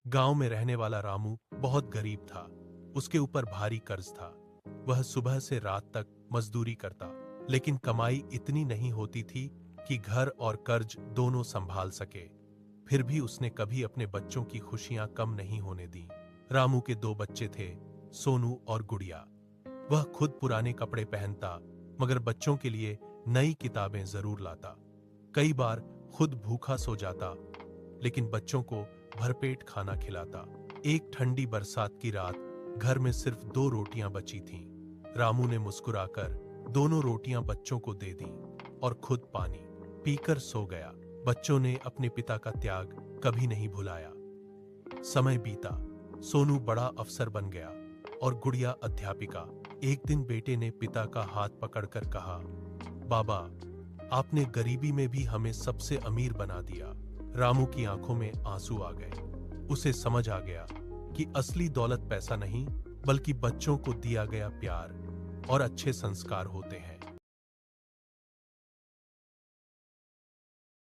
गांव में रहने वाला रामू बहुत गरीब था। उसके ऊपर भारी कर्ज था। वह सुबह से रात तक मजदूरी करता, लेकिन कमाई इतनी नहीं होती थी कि घर और कर्ज दोनों संभाल सके। फिर भी उसने कभी अपने बच्चों की खुशियां कम नहीं होने दी। रामू के दो बच्चे थे, सोनू और गुड़िया। वह खुद पुराने कपड़े पहनता, मगर बच्चों के लिए नई किताबें जरूर लाता। कई बार खुद भूखा सो जाता, लेकिन बच्चों को भरपेट खाना खिलाता। एक ठंडी बरसात की रात घर में सिर्फ 2 रोटियां बची थीं। रामू ने मुस्कुराकर दोनों रोटियां बच्चों को दे दी और खुद पानी पीकर सो गया। बच्चों ने अपने पिता का त्याग कभी नहीं भुलाया। समय बीता, सोनू बड़ा अफसर बन गया और गुड़िया अध्यापिका। एक दिन बेटे ने पिता का हाथ पकड़कर कहा, बाबा, आपने गरीबी में भी हमें सबसे अमीर बना दिया। रामू की आंखों में आंसू आ गए। उसे समझ आ गया कि असली दौलत पैसा नहीं, बल्कि बच्चों को दिया गया प्यार और अच्छे संस्कार होते हैं।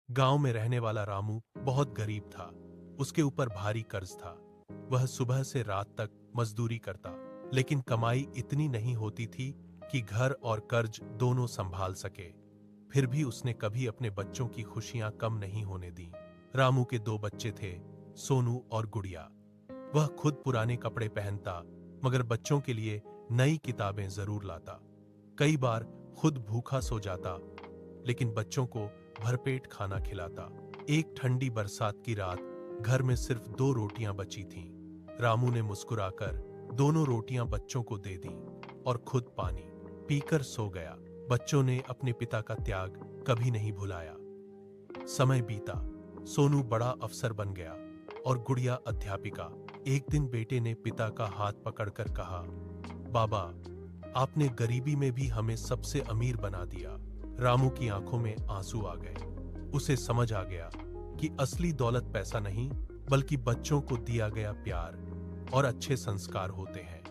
गांव में रहने वाला रामू बहुत गरीब था। उसके ऊपर भारी कर्ज था। वह सुबह से रात तक मजदूरी करता, लेकिन कमाई इतनी नहीं होती थी कि घर और कर्ज दोनों संभाल सके। फिर भी उसने कभी अपने बच्चों की खुशियां कम नहीं होने दी। रामू के दो बच्चे थे, सोनू और गुड़िया। वह खुद पुराने कपड़े पहनता, मगर बच्चों के लिए नई किताबें जरूर लाता। कई बार खुद भूखा सो जाता, लेकिन बच्चों को भरपेट खाना खिलाता। एक ठंडी बरसात की रात घर में सिर्फ 2 रोटियां बची थीं। रामू ने मुस्कुराकर दोनों रोटियां बच्चों को दे दी और खुद पानी पीकर सो गया। बच्चों ने अपने पिता का त्याग कभी नहीं भुलाया। समय बीता, सोनू बड़ा अफसर बन गया और गुड़िया अध्यापिका। एक दिन बेटे ने पिता का हाथ पकड़कर कहा, बाबा, आपने गरीबी में भी हमें सबसे अमीर बना दिया। रामू की आंखों में आंसू आ गए। उसे समझ आ गया कि असली दौलत पैसा नहीं, बल्कि बच्चों को दिया गया प्यार और अच्छे संस्कार होते हैं।